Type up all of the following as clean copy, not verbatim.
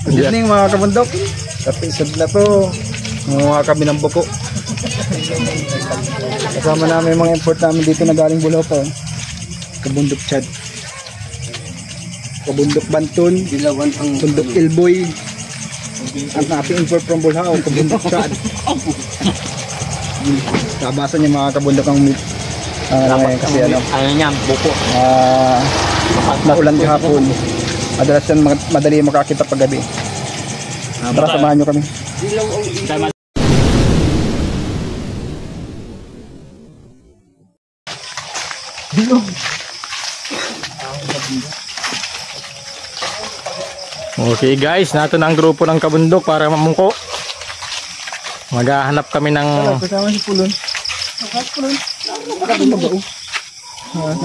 Good evening mga kabundok. Kapisod na to. Kumuha kami ng buko. Kasama namin mga import namin dito na galing Bulao pa. Kabundok Chad. Kabundok Bantun. Kabundok Ilboy. At natin import from Bulao. Kabundok Chad. Kabasan niya mga kabundok ang kasi ano niya, buko. Maulan kahapon. Madalas yan madali makakita pag gabi. Tara, samahan nyo kami. Okay guys, nato na ang grupo ng kabundok para mamungko. Maghahanap kami ng kasama si Pulon. Pulon.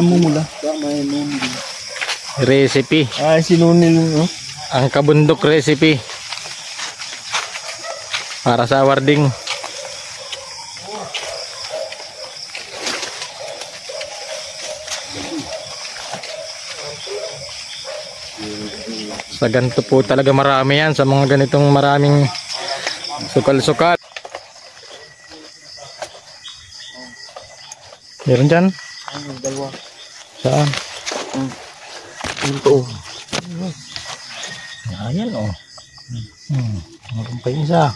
Namumula. Recipe. Ay, sinunil no? Ang kabundok recipe. Para sa warding. Sa ganito po talaga marami yan. Sa mga ganitong maraming sukal-sukal. Meron dyan? Dalawa. Saan? Ito. Ayan o. Meron pa isa.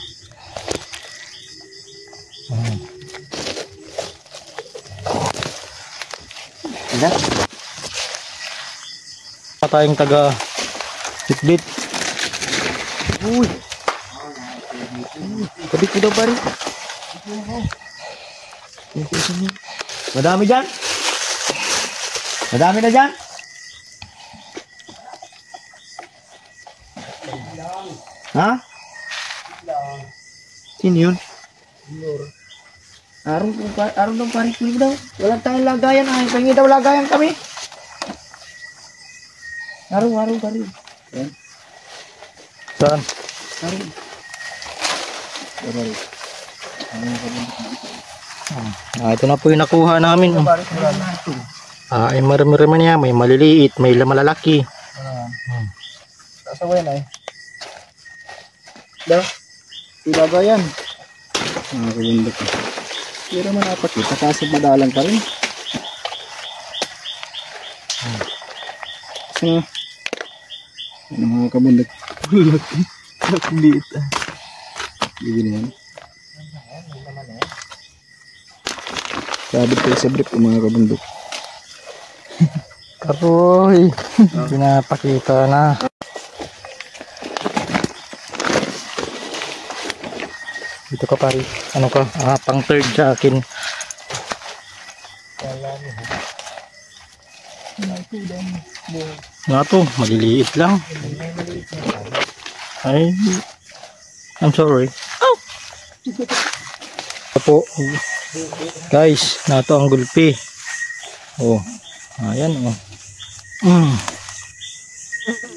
Tayong taga sitbit. Uy. Kabit ko daw pare. Madami dyan? Madami na dyan? Ha? Sino yun? Arong dong pare kulit daw. Wala tayong lagayan. Ay, pengi daw lagayan kami. Arong pare. Saan? Arong. Ito na po yung nakuha namin. Ay marami-rami niya. May maliliit, may malalaki. Kasaway na eh. Daw. Ilagayan. Mga kabundok. Pero man napakita kasi madalang pa rin. So, ano mga kabundok. Liit ah. Hindi na yan. Sabit kayo sa brief mga kabundok. Karoy. Pinapakita na. Dito ka pare. Ano ka? Pang third sa akin. Nga to, maliliit lang. Ay, I'm sorry. Po. Guys, nato ang gulpi. Oh. Ayan oh.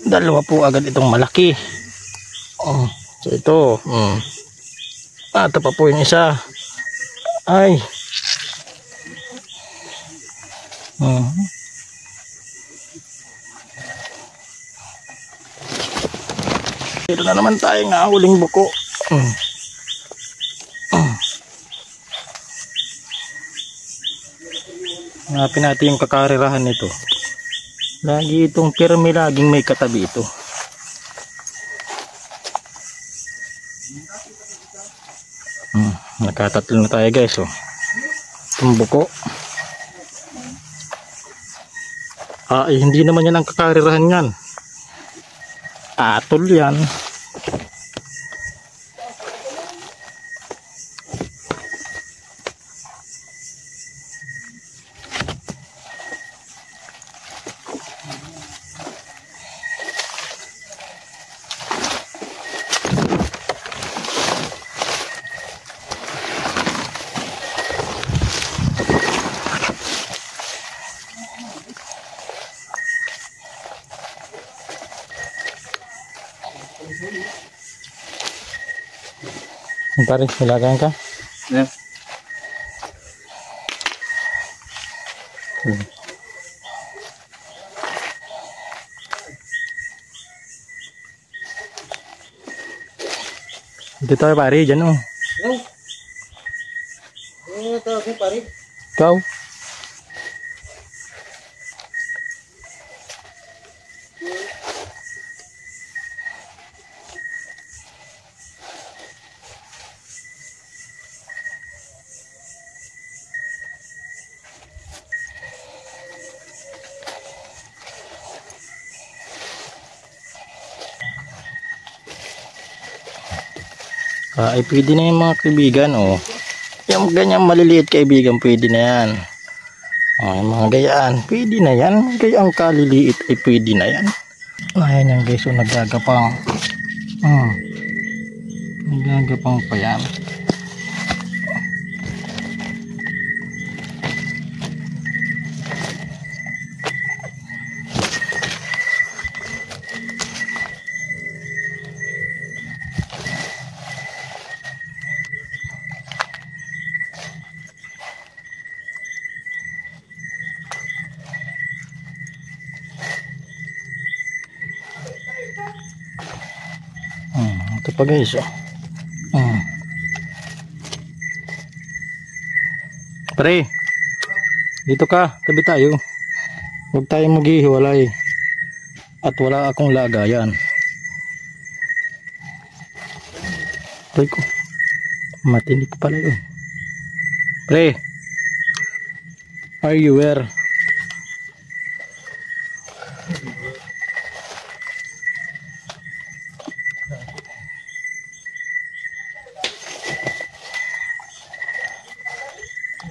Dalawa po agad itong malaki. Oh, so ito. Ito pa po yung isa. Ay. Dito na naman tayong nahuling buko. Hanapin natin yung kakarirahan nito. Lagi itong pirmi, laging may katabi ito. Nakatatlo na tayo guys. Oh. Itong buko. Hindi naman yan ang kakarirahan yan. Atol yan. Pare, nilagayan ka? Yeah. Dito tayo pare, dyan oh. Hello? Tawag mo pare. Ikaw? Ay pwede na yung mga kaibigan oh. Yung ganyan maliliit kaibigan pwede na yan. Yung mga gayaan pwede na yan. Gayaan kaliliit ay pwede na yan. Ayan yan guys, so nagagapang. Nagagapang pa yan. Ito pa guys oh. Pre, dito ka, tabi tayo. Huwag tayong maghihiwalay. At wala akong lagayan. Pre ko, matinik pala yun. Pre, are you where?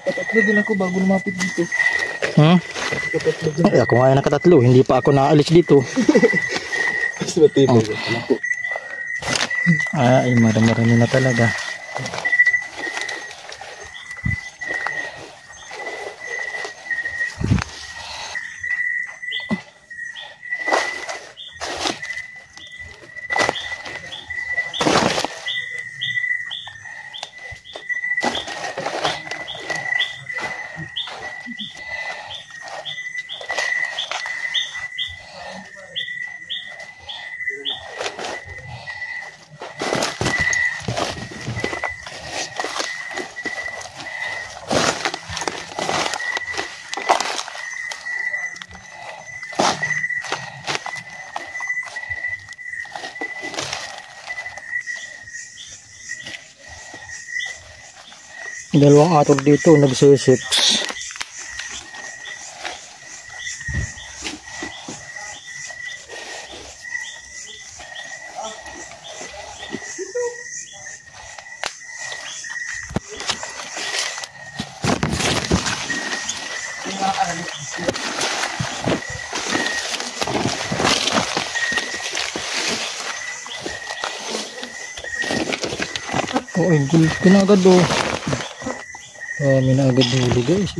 Tatatlo din ako bago lumapit dito. Ay, ako nga yung nakatatlo. Hindi pa ako naalis dito. Ay, marami na talaga. Dalawang ator dito nagsisips. Oh, pinagad do. May na agad huli guys.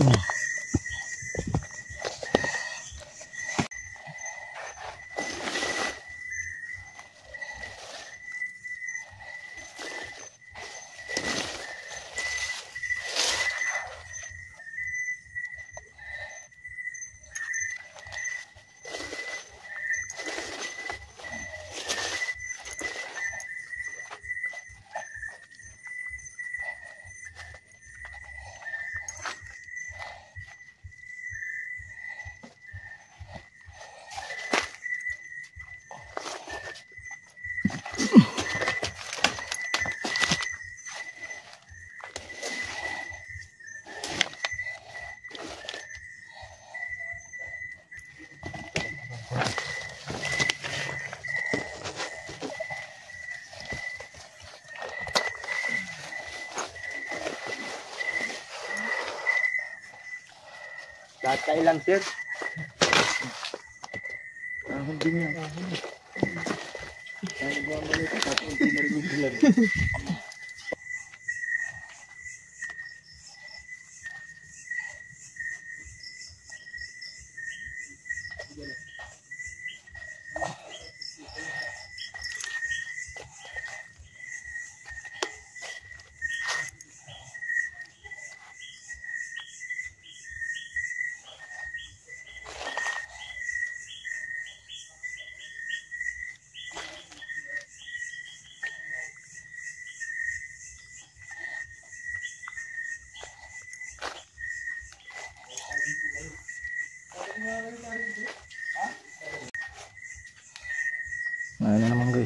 Lahat kailan sir? Hindi niya.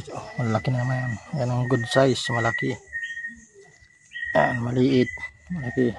guys. Oh, malaki na naman yan. Yan ang good size, malaki. Yan, maliit, malaki.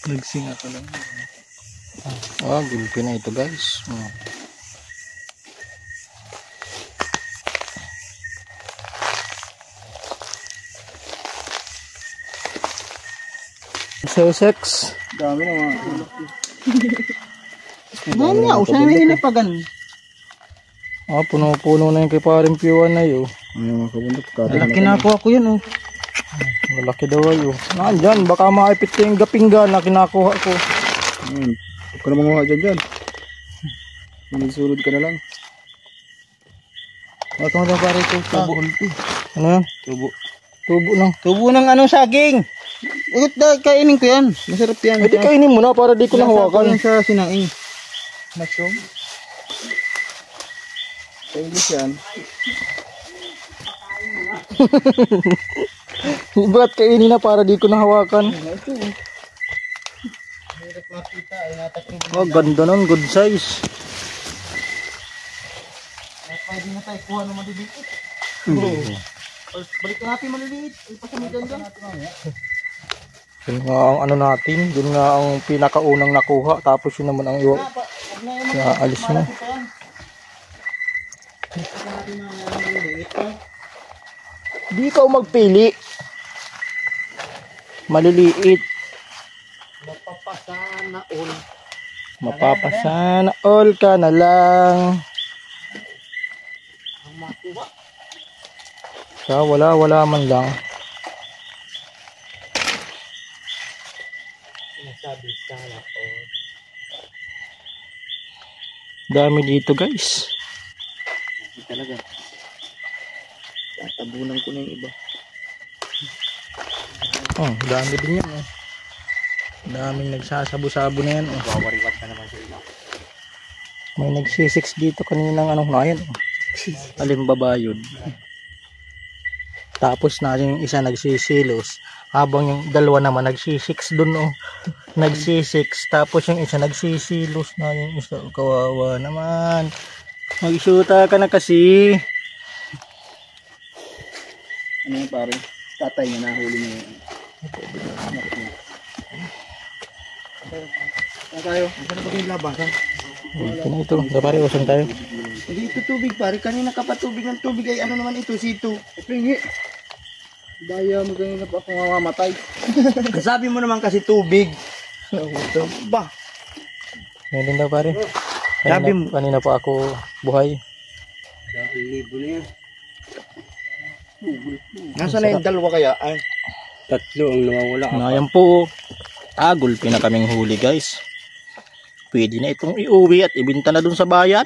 Nagsinga ka lang. Oh, gulpi na ito guys. Sussex. Dami na mga. Dami nga, usan na inipagan. Ah, puno-puno na yung kay paring piwan na yun. Mga kabundok. Malaki na ako yun oh. Malaki daw ayo. Nandyan, baka maipit ko yung gapinggan na kinakuha ko. Huwag ka na manguha dyan. Manisulod ka na lang. Ito nga pare ito. Ano yan? Tubo. Tubo lang. Tubo ng ano saging. Ikot na, kainin ko yan. Masarap yan. Pwede kainin mo na para di ko nahawakan. Yan sa sinaing. Mushroom. Sa English yan. Ba't kainin na para di ko nahawakan? Oh, ganda nun, good size. Pwede na tayo kuha ng maliliit. Balik natin maliliit. Ipasamigan dyan. Yun nga ang ano natin, yun nga ang pinakaunang nakuha, tapos yun naman ang iwa. Alis mo. Di ka magpili. Maliliit. Mapapasana all. Mapapasana all ka na lang. Ang makuha. Sa wala man lang. Sinasabi sana all. Dami dito guys. Talaga. Tatabunan ko na yung iba. Oh, dami din yan. Daming nagsasabo-sabo na yan. Wawariwat ka naman sa ila. May nagsisix dito kaninang ano na yan. Alimbabayod. Tapos na yung isa nagsisilos. Habang yung dalawa naman nagsisix dun oh. Nagsisix. Tapos yung isa nagsisilos na yung isa. Kawawa naman. Mag-shoota ka na kasi. Ano yung pare? Tatay niya nahuli niya yun. Saan tayo? Saan ba kayong labasan? Ito na ito. Pare, usan tayo. Hindi ito tubig pare. Kanina ka pa tubig ng tubig ay ano naman ito? Sito. Pingi. Daya mo ganyan na pa akong mamamatay. Sabi mo naman kasi tubig. Ba? Ngayon din daw pare. Sabi mo. Kanina pa ako buhay. Dahil libo na yan. Nasaan na yung dalawa kaya? Ay, tatlo ang nawawala. Ngayon po, gulpi na kaming huli guys. Pwede na itong iuwi at ibinta na dun sa bayan.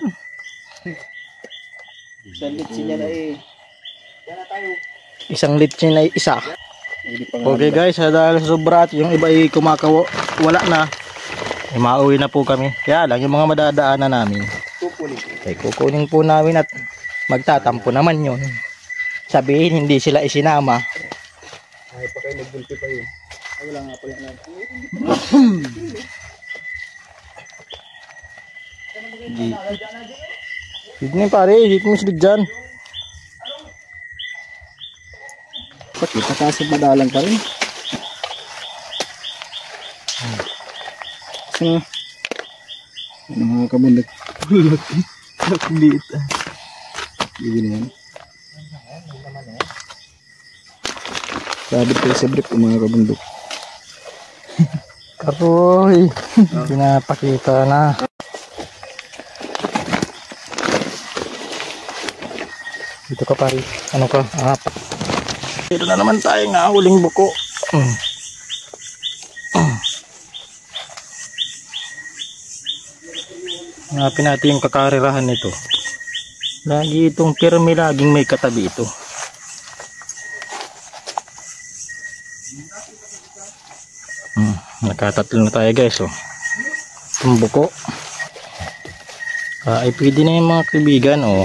Isang litsin niya na eh. Yan na tayo. Isang litsin na isa. Okay guys, dahil sa sobra at yung iba ay wala na. Ay mauwi na po kami. Kaya lang yung mga madadaanan namin. Ay kukunin po namin at magtatampo naman yun. Sabihin hindi sila isinama. Ay pa kayo nagbulpi pa yun. Ay wala nga pala natin. Hindi na pare, hindi mo sila dyan. Pakita kasi madalang pa rin. Kasi ano mga kabundok. Liit ah. Hindi na yan. Sabit kayo sa brick mga kabundok. Karoy, pinapakita na. Dito ka pare, ano ka? Dito na naman tayo nga, huling buko. Hanapin natin yung kakarirahan nito. Lagi itong pirmi, laging may katabi ito. Nakatatlo na tayo guys. Oh. Itong buko. Ay pwede na yung mga kaibigan. Oh.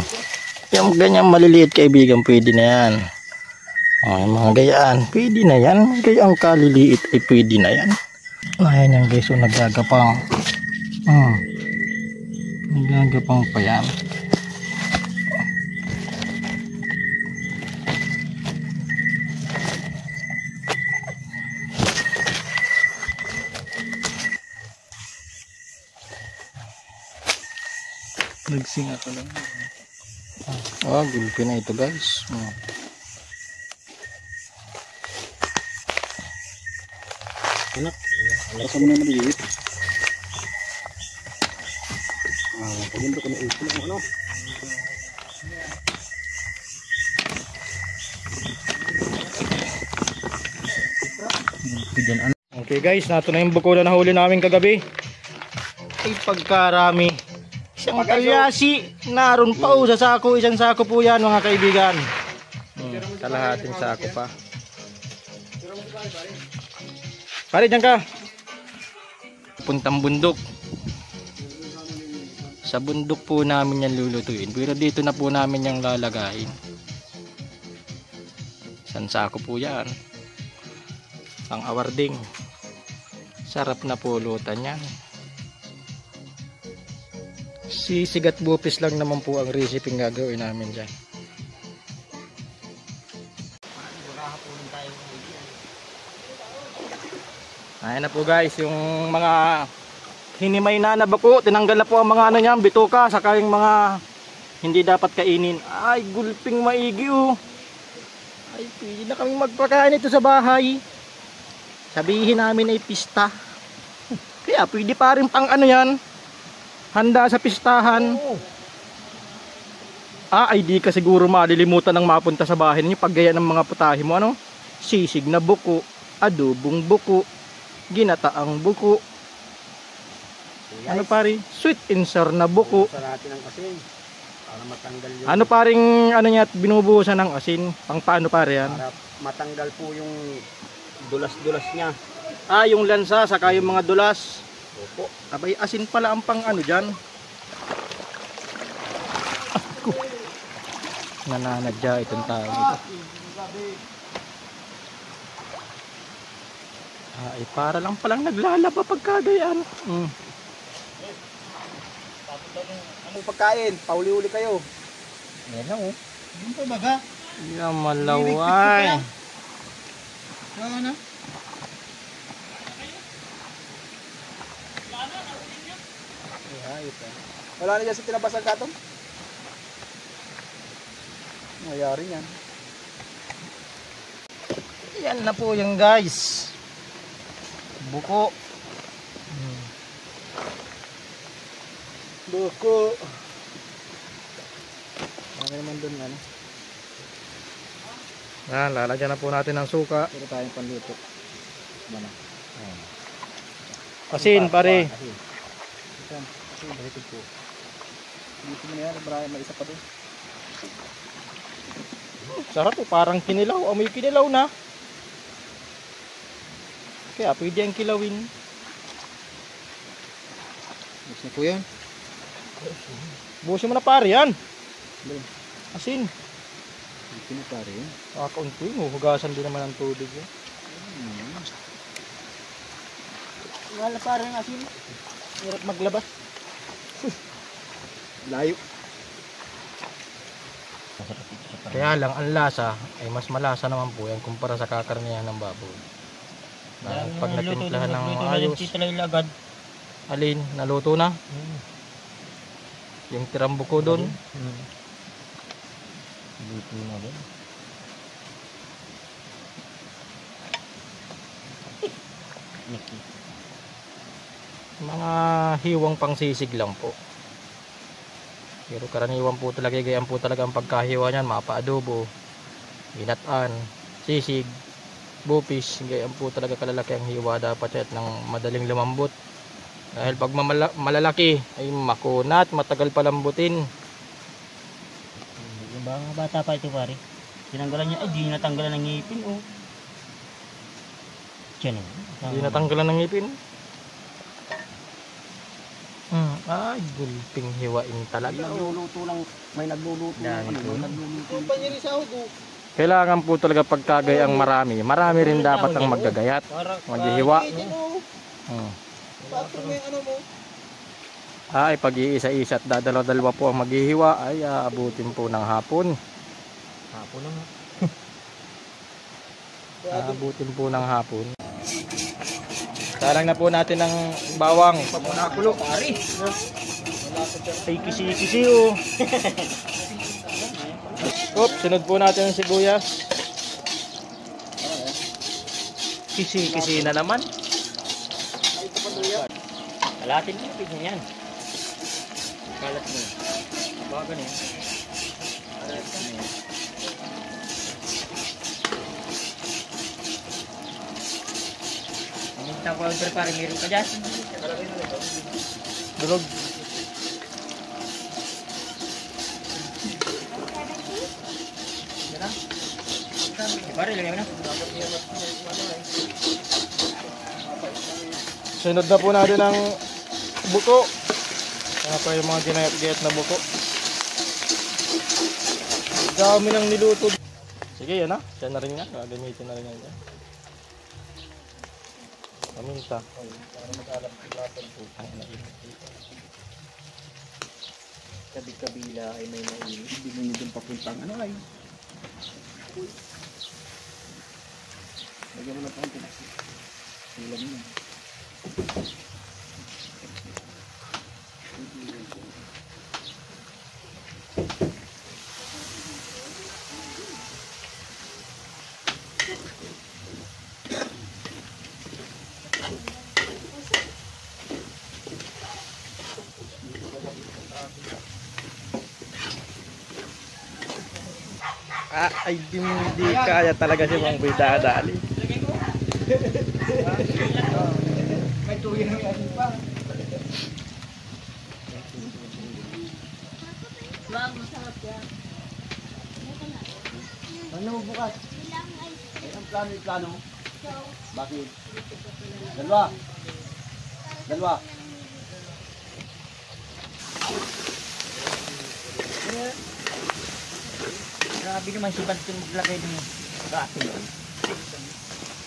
Yung ganyan maliliit kaibigan, pwede na yan. Yung mga gayaan, pwede na yan. Gayaan kaliliit ay pwede na yan. Ayan yan guys. Oh, nagagapang. Nagagapang pa yan. Nagsinga ko lang. Gulpi na ito guys. Anak, basta mo na maliit. Paganda ko na ito lang ano. Okay guys, nato na yung buko na nahuli namin kagabi. Ay pagkarami. Isang kalyasi, naroon pa sa sako, isang sako po yan mga kaibigan. Kalahating sako pa. Pare, dyan ka. Puntang bundok. Sa bundok po namin yan lulutuin, pero dito na po namin yung lalagayin. Isang sako po yan. Ang awarding. Sarap na pulutan yan. Sisig at bupis lang naman po ang recipe ng gagawin namin dyan. Ayan na po guys, yung mga hinimay na bako, tinanggal na po ang mga ano niyan, bituka, saka yung mga hindi dapat kainin. Ay, gulping maigi oh. Ay, pwede na kami magpakain ito sa bahay. Sabihin namin ay pista. Kaya pwede pa rin pang ano yan, handa sa pistahan. Ay di ka siguro malilimutan ng mapunta sa bahay niyo pag gaya ng mga putahe mo ano? Sisig na buko, adobong buko, ginataang buko. Ano pare? Sweet and sour na buko. Sarati ng asin para matanggal yung Ano paring ano niya binubuhusan ng asin? Pang paano pare yan? para matanggal po yung dulas-dulas niya. Yung lansa saka yung mga dulas. Opo. Abay asin pala ang pang ano diyan. Nananadya itong tao ito. Ay para lang palang naglalaba pagkagayaan. Anong pagkain? Pauli-uli kayo. Yan lang oh. Ano pa baga? Yan malaway. Ano? Wala na dyan sa tinabasang katong? Mayari yan. Yan na po yung guys. Buko. Buko. Ano naman dun ano? Lalagyan na po natin ng suka. Pero tayong panluto. Mana? Asin pare. Asin, bakit po? Dito mo na yan, may isa pa doon. Sarap po, parang kinilaw. Amoy kinilaw na. Kaya pwede ang kilawin. Mas na po yan. Buhusin mo na pare yan. Asin. Dito na pare yan. Kakaunti mo, hugasan din naman ang tubig. Wala parang asin. Hirap maglabas. Layo. Kaya lang ang lasa ay mas malasa naman po yan kumpara sa kakarnihan ng baboy. Pag natimplahan ng ayos. Alin, naluto na? Yung tirang buko doon. Luto na ba? Mga hiwang pangsisig lang po. Pero karaniwan po talaga, gayaan po talaga ang pagkahiwa niyan, mapa-adobo, ginataan, sisig, bupis, gayaan po talaga kalalaki ang hiwa dapat yan ng madaling lumambot. Dahil pag malalaki ay makunat, matagal palambutin. Yung mga bata pa ito pare. Tinanggalan niya, ay di natanggalan ng ngipin oh. Diyan oh. Hindi natanggalan ng ngipin. Ay, gulping hiwain talaga. Nagluluto lang, may nagluluto. Kailangan po talaga pagkagayang marami. Marami rin dapat ang maggagayat. Maghihiwa. Ay, pag iisa-isa at dadalaw-dalawa po ang maghihiwa, ay aabutin po ng hapon. Hapon naman. Aabutin po ng hapon. Salang na po natin ng bawang. Nakulo, pare. Ay, kisi-kisi oh. Sunod po natin ang sibuyas. Kisi-kisi na naman. Kalatin mo, pigyan yan. Kalat mo. Baka ganyan. Kalat mo yan. Ang powder pare, meron ka dyan. Dulog. Pare, lagay mo na. Sunod na po natin ang buko. Ano pa yung mga ginayat-gayat na buko. Dami nang niluto. Sige, yan na. Siya na rin yan. Gagamitin na rin yan. Paminta. Para mag-alap sa lahat po. Kabi-kabila ay may mainit. Hindi mo nyo papuntang ano ay. Lagyan mo na pang tinas. Ulam mo. Ay, hindi kaya talaga si Mang Boy dadali. May tuwi ng ano pa. Wag, masarap yan. Ano bukas? Ang plano? Bakit? Dalawa. Grabe naman si Bad yung maglagay ng gatin.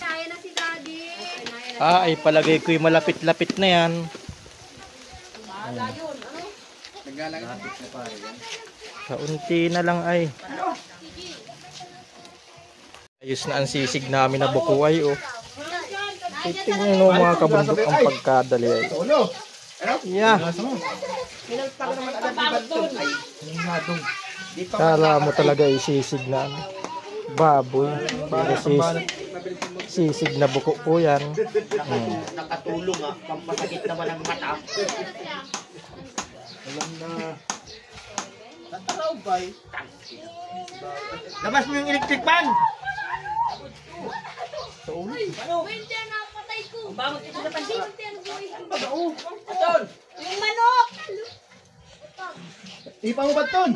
Kaya na si Daddy. Ay palagay ko'y malapit-lapit na yan. Naglalagay na pare. Kaunti na lang ay. Ayos na ang sisig namin na buko ay oh. Tingnan mo mga kabundok ang pagkadali ay. Yeah. Kala mo talaga isisig na ano, baboy. Para sisig na buko po yan. Nakatulong ah, pampasakit naman ang mata. Alam na. Tataraw ba? Labas mo yung electric fan! Winter na patay ko. Ang bangot ito na pansin. Aton! Yung manok! Ipa mo ba ton?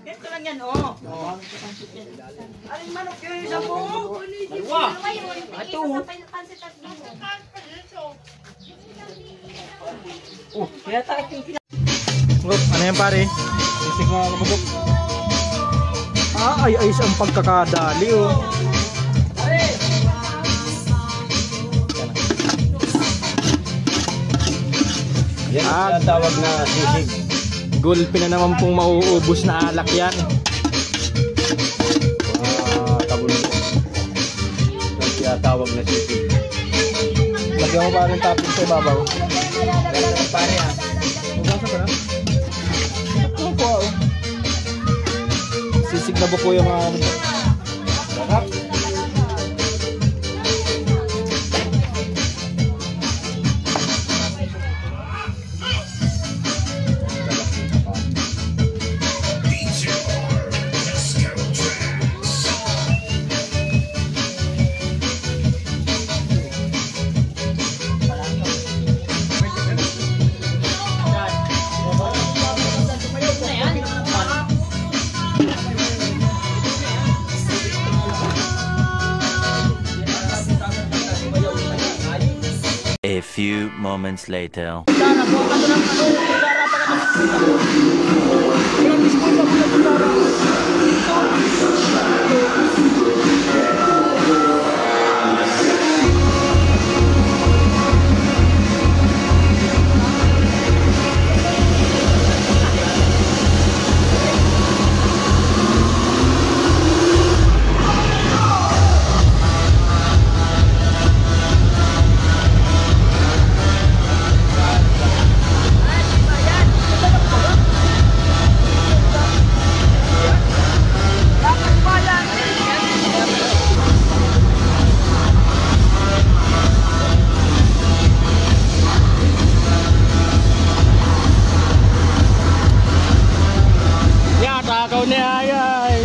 Ganito lang yan oh. Aling manok yun sa mo. Dalawa. Ato. Kaya tayo yung Ano yan pare? Sisig mga kabundok. Ay ayos ang pagkakadali oh. Yan ang tawag na sisig. Gulpi na naman pong mauubos na alak yan. Kabundok. Yan ang tawag na sisig. Lagyan mo pa rin topping sa ibabaw. pare ah. Mabasa ka na? Ito po oh. Sisig na buko yung mga sarap. A few moments later. Kutsara, kuha ka doon ng ano, kutsara pa ka doon. Yung mismo sa mga kutsara. Ya, takaw ni Ayay.